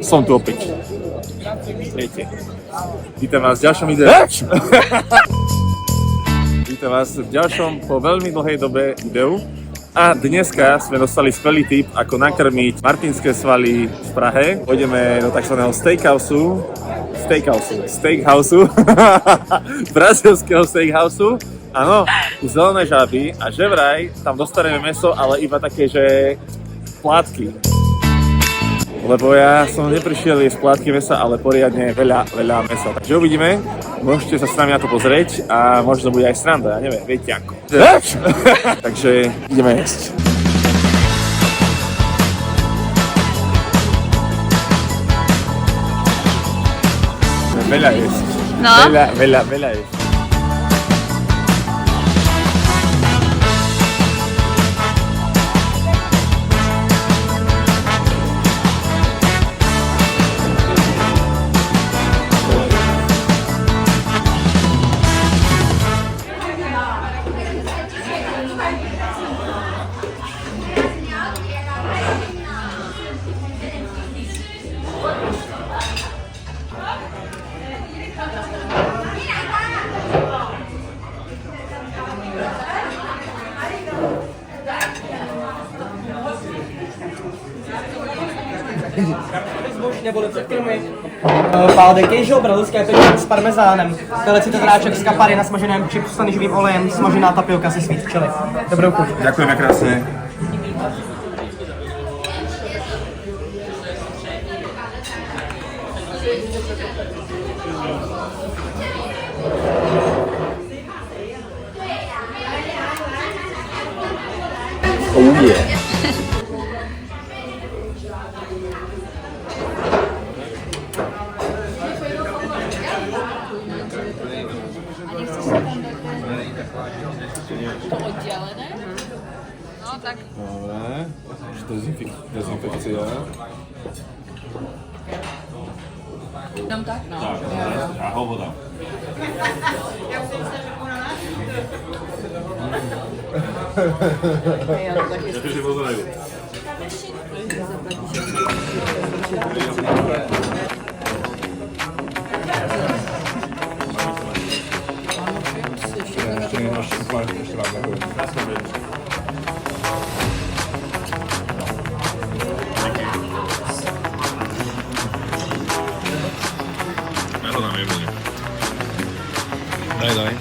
som tu opäť. Viete. Vítam vás v ďalšom videu. Vítam vás v ďalšom po veľmi dlhej dobe videu. A dneska sme dostali skvelý tip, ako nakrmiť martinské svaly v Prahe. Pôjdeme do tzv. Steakhouseu, brazilského steakhouseu. Áno, zelené žaby a že vraj tam dostaneme mäso, ale iba také, že plátky. Lebo ja som neprišiel jesť plátky mäsa, ale poriadne veľa mäsa. Takže uvidíme, môžete sa s nami na to pozrieť a možno bude aj sranda, ja neviem, viete ako. Takže ideme jesť. Veľa jesť. No. Veľa jesť. Pál de queijo, brazilské pečivo s parmezánem, telecitý dráček z kapary na smaženém čipu s anižovým olejem, smažená tapioka se sweet chili. Dobrou chuť. Ďakujeme krásne. Oh yeah. Oddialené? No tak. Dobre, dezinfekcia. Tam tak, no. A hovoda. Jakože pozerajú. Daj.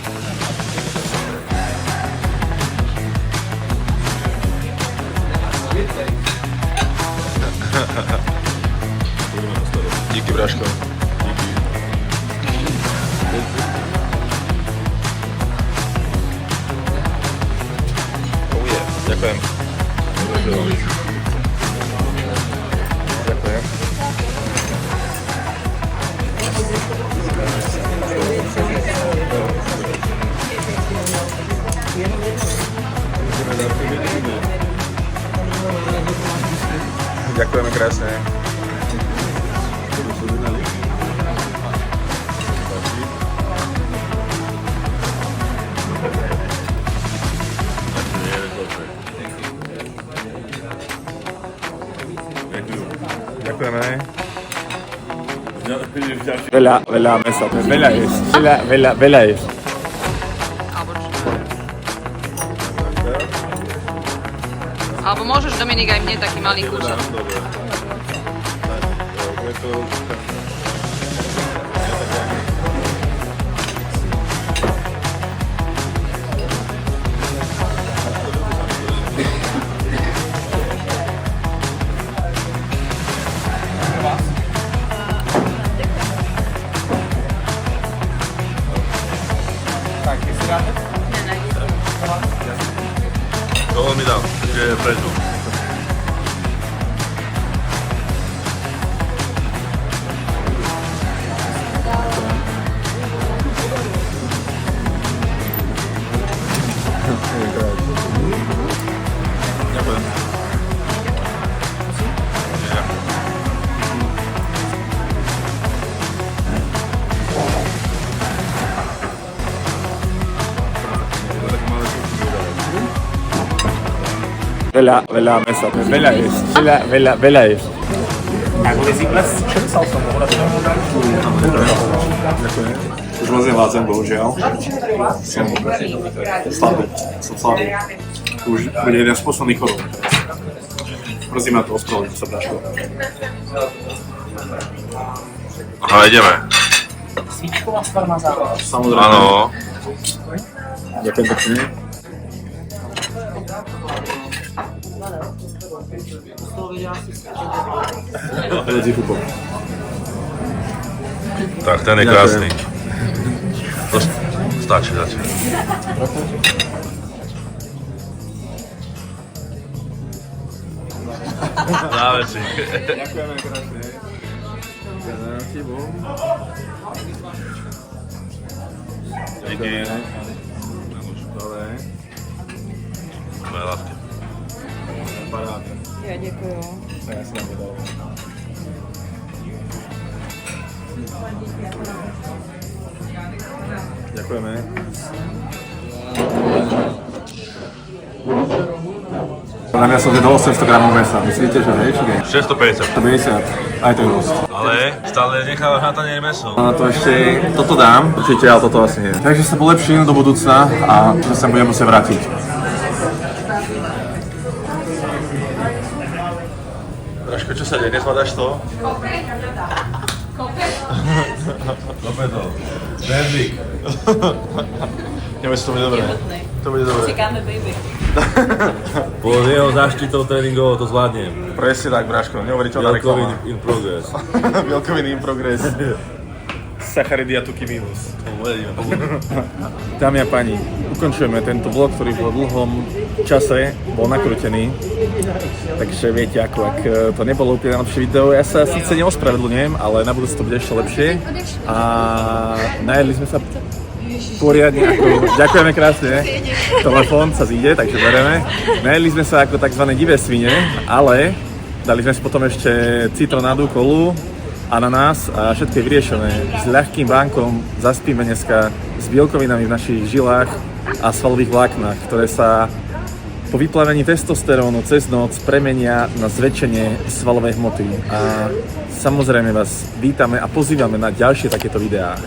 Díky, Braško. Oh yeah. Ďakujem. Ďakujem. Ďakujeme krásne. Ďakujeme. Veľa mesa. Veľa jesť. Veľa jesť. Alebo môžeš, Dominik, aj mne taký malý kúsok. Toho mi dal, že je preto. Ďakujem. Veľa mesa, veľa jesť. Agilizí ples, česal som ho. Ďakujem. Už moc nevládzem, bohužiaľ. Som slabý. Už bude jeden z posledných chodov. Prosím ma to, ospravedlňujem sa, Braško. Aha, ideme. Svíčková s parmezánem. Samozrejme. Áno. Ďakujem pekne. Tak, ten je krásny. To stačí zatiaľ. Záver si. Ďakujeme krásne. Díky. Dobre. Moje látky. Paráda. Ja ďakujem. Ja si nám dodal. Ďakujeme. Na mňa som zjedol 800 gramov mesa. Myslíte, že hej, či nie? 650. 150. Aj to je dosť. Ale stále nechávaš na tanier meso. A to ešte, toto dám, určite, ale toto asi nie. Takže sa polepším do budúcna a že sa budem musieť vrátiť. Braško, čo sa deje? Nezvládaš to? Dobre to. Benzík. Neviem, to bude dobré. To bude dobré. Čakáme baby. Pod jeho záštitou tréningovou to zvládnem. Presne tak, Braško, neuveriteľná Bielkovin reklama. in progress. Bielkoviny in progress. Sacharidy a tuky minus. Dámy a páni, ukončujeme tento vlog, ktorý po dlhom čase bol nakrútený. Takže viete ako, ak to nebolo úplne najlepšie video, ja sa síce neospravedlňujem, ale na budúce to bude ešte lepšie. A najedli sme sa poriadne ako, ďakujeme krásne, telefón sa zíde, takže bereme. Najedli sme sa ako tzv. Divé svine, ale dali sme si potom ešte citronádu, kolu, ananás a všetko je vyriešené. S ľahkým vánkom zaspíme dneska s bielkovinami v našich žilách a svalových vláknach, ktoré sa po vyplavení testosterónu cez noc premenia na zväčšenie svalovej hmoty. A samozrejme vás vítame a pozývame na ďalšie takéto videá.